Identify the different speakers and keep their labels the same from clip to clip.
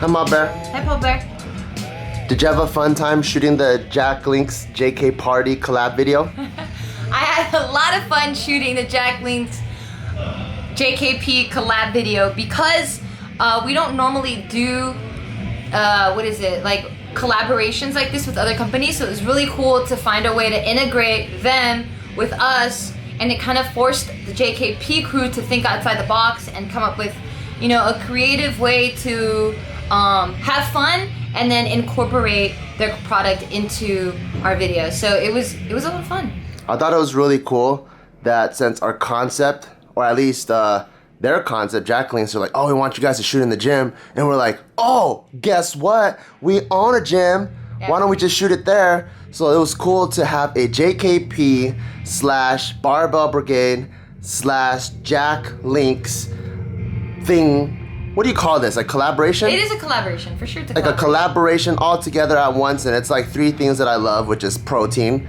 Speaker 1: Hi, Ma Bear.
Speaker 2: Hi, Paul Bear.
Speaker 1: Did you have a fun time shooting the Jack Link's JK Party collab video?
Speaker 2: I had a lot of fun shooting the Jack Link's JKP collab video because we don't normally do, like collaborations like this with other companies. So it was really cool to find a way to integrate them with us, and it kind of forced the JKP crew to think outside the box and come up with, you know, a creative way to have fun and then incorporate their product into our video. So it was a lot of fun.
Speaker 1: I thought it was really cool that since our concept, or at least their concept, Jack Link's, are like, oh, we want you guys to shoot in the gym. And we're like, oh, guess what? We own a gym. Yeah. Why don't we just shoot it there? So it was cool to have a JKP / Barbell Brigade / Jack Link's thing. What do you call this? Like collaboration?
Speaker 2: It is a collaboration, for sure. It's
Speaker 1: like a collaboration all together at once, and it's like three things that I love, which is protein,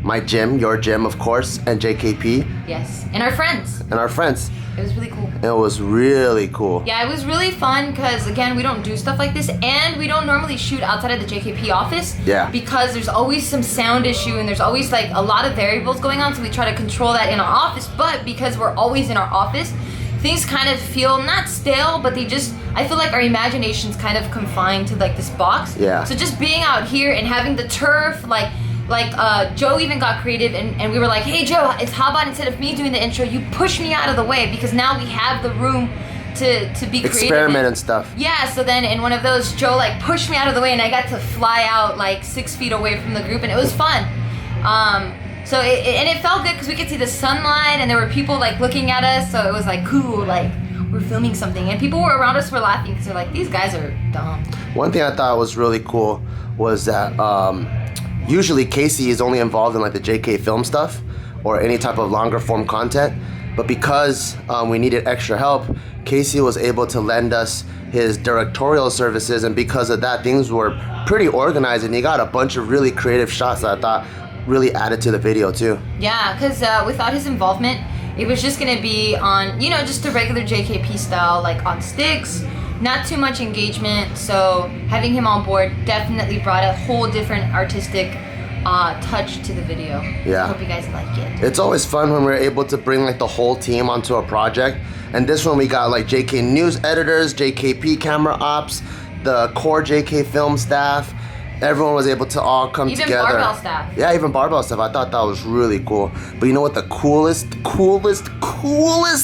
Speaker 1: my gym, your gym, of course, and JKP.
Speaker 2: Yes, and our friends.
Speaker 1: And our friends.
Speaker 2: It was really cool.
Speaker 1: It was really cool.
Speaker 2: Yeah, it was really fun because, again, we don't do stuff like this, and we don't normally shoot outside of the JKP office. Yeah. Because there's always some sound issue, and there's always like a lot of variables going on, so we try to control that in our office. But because we're always in our office, things kind of feel not stale, but I feel like our imagination's kind of confined to like this box. Yeah. So just being out here and having the turf, like Joe even got creative, and we were like, hey Joe, how about instead of me doing the intro, you push me out of the way, because now we have the room to be creative.
Speaker 1: Experiment and stuff.
Speaker 2: Yeah, so then in one of those, Joe like pushed me out of the way, and I got to fly out like 6 feet away from the group, and it was fun. So it felt good because we could see the sunlight, and there were people like looking at us, so it was like cool, like we're filming something, and people around us were laughing because they're like, these guys are dumb.
Speaker 1: One thing I thought was really cool was that usually Casey is only involved in like the JK film stuff or any type of longer form content, but because we needed extra help, Casey was able to lend us his directorial services, and because of that, things were pretty organized, and he got a bunch of really creative shots that I thought really added to the video too.
Speaker 2: Yeah, because without his involvement, it was just gonna be on, you know, just a regular JKP style, like on sticks, not too much engagement. So having him on board definitely brought a whole different artistic touch to the video. Yeah. I hope you guys like it.
Speaker 1: It's always fun when we're able to bring like the whole team onto a project. And this one we got like JK News editors, JKP camera ops, the core JK film staff. Everyone was able to all come together.
Speaker 2: Even Barbell staff.
Speaker 1: Yeah, even Barbell staff. I thought that was really cool. But you know what the coolest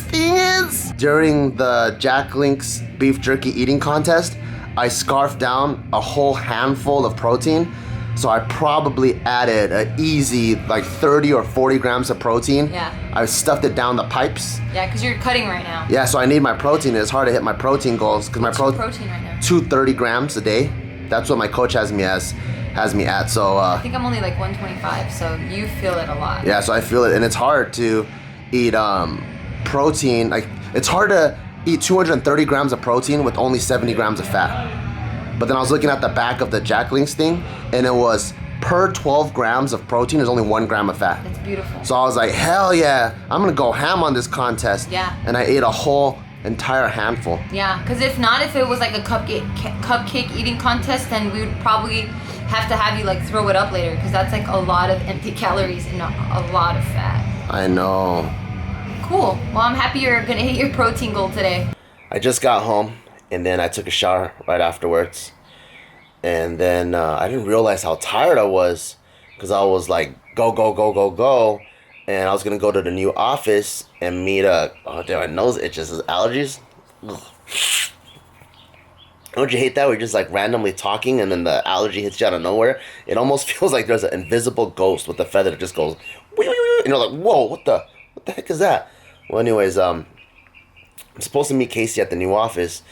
Speaker 1: thing is? During the Jack Link's beef jerky eating contest, I scarfed down a whole handful of protein. So I probably added an easy like 30 or 40 grams of protein. Yeah. I stuffed it down the pipes.
Speaker 2: Yeah, because you're cutting right now.
Speaker 1: Yeah, so I need my protein. It's hard to hit my protein goals because my
Speaker 2: protein right now.
Speaker 1: 230 grams a day. That's what my coach has me at. So
Speaker 2: I think I'm only like 125, so you feel it a lot.
Speaker 1: Yeah, so I feel it, and it's hard to eat protein. Like it's hard to eat 230 grams of protein with only 70 grams of fat. But then I was looking at the back of the Jack Link's thing, and it was per 12 grams of protein, there's only 1 gram of fat.
Speaker 2: That's beautiful.
Speaker 1: So I was like, hell yeah, I'm gonna go ham on this contest. Yeah. And I ate a whole entire handful.
Speaker 2: Yeah, because if it was like a cupcake eating contest, then we would probably have to have you like throw it up later, because that's like a lot of empty calories and a lot of fat.
Speaker 1: I know.
Speaker 2: Cool. Well, I'm happy you're gonna hit your protein goal today.
Speaker 1: I just got home, and then I took a shower right afterwards, and then I didn't realize how tired I was, because I was like go, and I was gonna go to the new office and meet oh damn, my nose itches. It's allergies. Ugh. Don't you hate that? We're just like randomly talking, and then the allergy hits you out of nowhere. It almost feels like there's an invisible ghost with a feather that just goes, wee, wee, wee, and you're like, whoa, what the heck is that? Well, anyways, I'm supposed to meet Casey at the new office,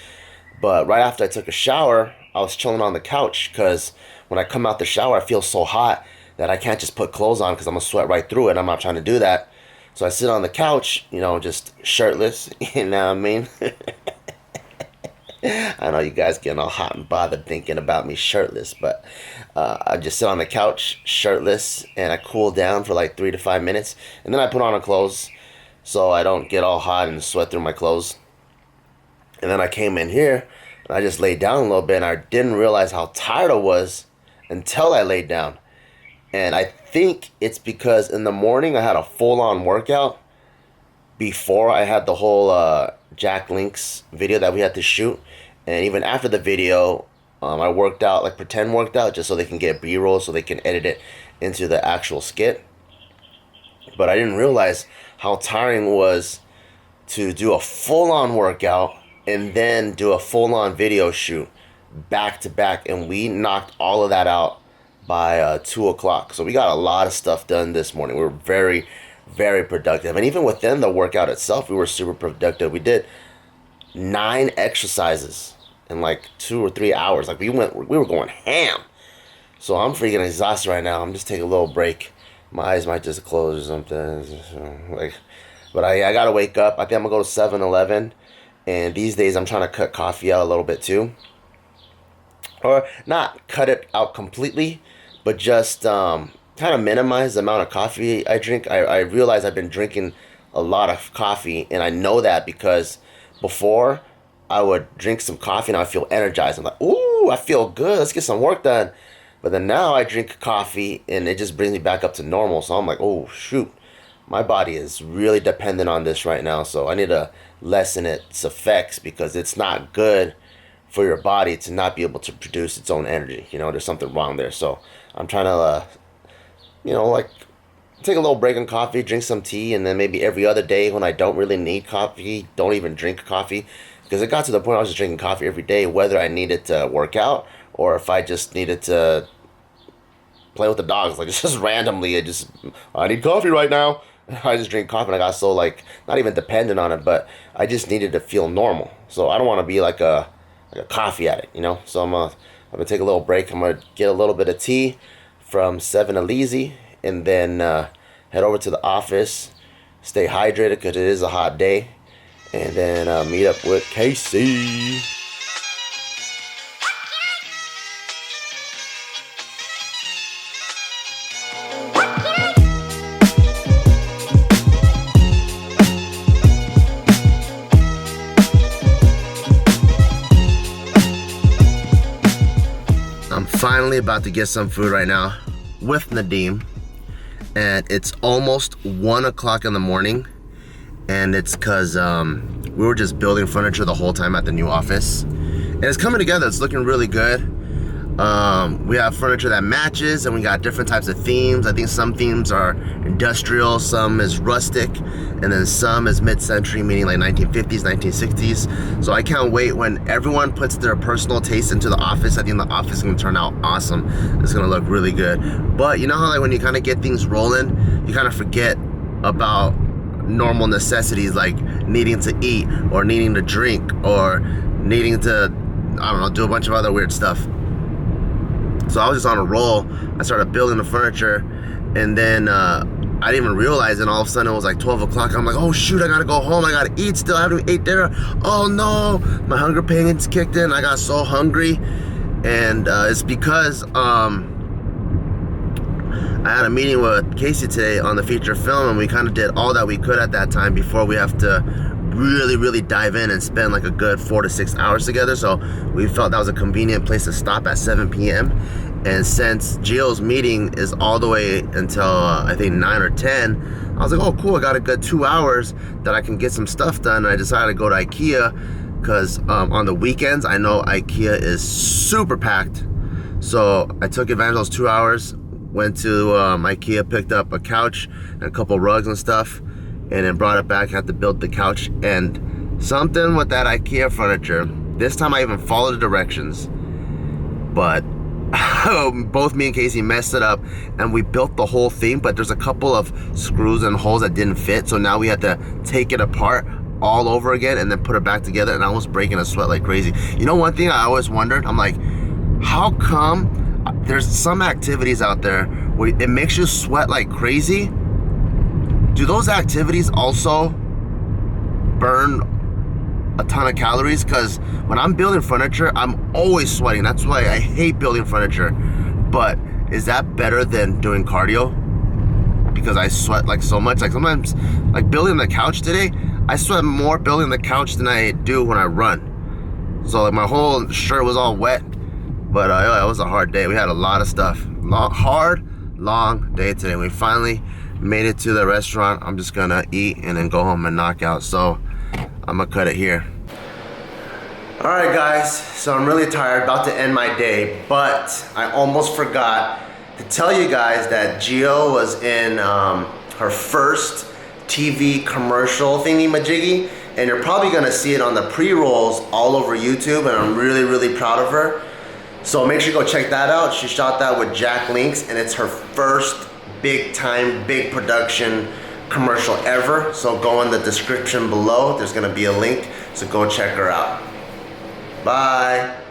Speaker 1: but right after I took a shower, I was chilling on the couch, because when I come out the shower, I feel so hot that I can't just put clothes on because I'm gonna sweat right through it. I'm not trying to do that. So I sit on the couch, you know, just shirtless, you know what I mean? I know you guys getting all hot and bothered thinking about me shirtless, but I just sit on the couch shirtless, and I cool down for like 3 to 5 minutes, and then I put on clothes so I don't get all hot and sweat through my clothes. And then I came in here, And I just laid down a little bit, and I didn't realize how tired I was until I laid down. And I think it's because in the morning I had a full-on workout before I had the whole Jack Link's video that we had to shoot. And even after the video, I worked out, like pretend worked out, just so they can get B-roll, so they can edit it into the actual skit. But I didn't realize how tiring it was to do a full-on workout and then do a full-on video shoot back to back. And we knocked all of that out by 2 o'clock. So we got a lot of stuff done this morning. We were very, very productive. And even within the workout itself, we were super productive. We did 9 exercises in like 2 or 3 hours. Like we were going ham. So I'm freaking exhausted right now. I'm just taking a little break. My eyes might just close or something. Like, but I gotta wake up. I think I'm gonna go to 7-Eleven. And these days I'm trying to cut coffee out a little bit too. Or not cut it out completely, but just kind of minimize the amount of coffee I drink. I realize I've been drinking a lot of coffee, and I know that because before I would drink some coffee and I feel energized. I'm like, ooh, I feel good. Let's get some work done. But then now I drink coffee and it just brings me back up to normal. So I'm like, oh, shoot. My body is really dependent on this right now. So I need to lessen its effects because it's not good for your body to not be able to produce its own energy. You know, there's something wrong there. So I'm trying to, like take a little break on coffee, drink some tea, and then maybe every other day when I don't really need coffee, don't even drink coffee. Because it got to the point I was just drinking coffee every day, whether I needed to work out or if I just needed to play with the dogs. Like, it's just randomly, I need coffee right now. I just drink coffee, and I got so, like, not even dependent on it, but I just needed to feel normal. So I don't want to be like a coffee addict, you know? So I'm gonna take a little break. I'm gonna get a little bit of tea from 7-Eleven and then head over to the office, stay hydrated because it is a hot day, and then meet up with Casey. I'm finally about to get some food right now with Nadim, and it's almost 1 o'clock in the morning, and it's because we were just building furniture the whole time at the new office, and it's coming together. It's looking really good. We have furniture that matches, and we got different types of themes. I think some themes are industrial, some is rustic, and then some is mid-century, meaning like 1950s, 1960s. So I can't wait when everyone puts their personal taste into the office. I think the office is gonna turn out awesome. It's gonna look really good. But you know how, like, when you kind of get things rolling, you kind of forget about normal necessities like needing to eat or needing to drink or needing to, I don't know, do a bunch of other weird stuff. So I was just on a roll. I started building the furniture, and then I didn't even realize it. And all of a sudden it was like 12 o'clock. I'm like, oh shoot, I gotta go home. I gotta eat still. I haven't ate dinner. Oh no, my hunger pains kicked in. I got so hungry. And it's because I had a meeting with Casey today on the feature film, and we kind of did all that we could at that time before we have to really dive in and spend like a good 4 to 6 hours together. So we felt that was a convenient place to stop at 7 p.m. And since GEO'S meeting is all the way until I think 9 or 10, I was like, oh cool, I got a good 2 hours that I can get some stuff done. And I decided to go to IKEA because on the weekends I know IKEA is super packed. So I took advantage of those 2 hours, went to IKEA, picked up a couch and a couple rugs and stuff, and then brought it back. Had to build the couch. And something with that IKEA furniture, this time I even followed the directions, but both me and Casey messed it up, and we built the whole thing, but there's a couple of screws and holes that didn't fit, so now we had to take it apart all over again and then put it back together, and I was breaking a sweat like crazy. You know, one thing I always wondered, I'm like, how come there's some activities out there where it makes you sweat like crazy? Do those activities also burn a ton of calories? Because when I'm building furniture, I'm always sweating. That's why I hate building furniture. But is that better than doing cardio? Because I sweat like so much. Like sometimes, like building the couch today, I sweat more building the couch than I do when I run. So like my whole shirt was all wet. But it was a hard day. We had a lot of stuff. Long day today. We finally made it to the restaurant. I'm just gonna eat and then go home and knock out. So I'm gonna cut it here. All right, guys. So I'm really tired, about to end my day, but I almost forgot to tell you guys that Geo was in her first TV commercial thingy majiggy, and you're probably gonna see it on the pre-rolls all over YouTube, and I'm really proud of her. So make sure you go check that out. She shot that with Jack Links, and it's her first big production commercial ever. So go in the description below. There's gonna be a link, so go check her out. Bye.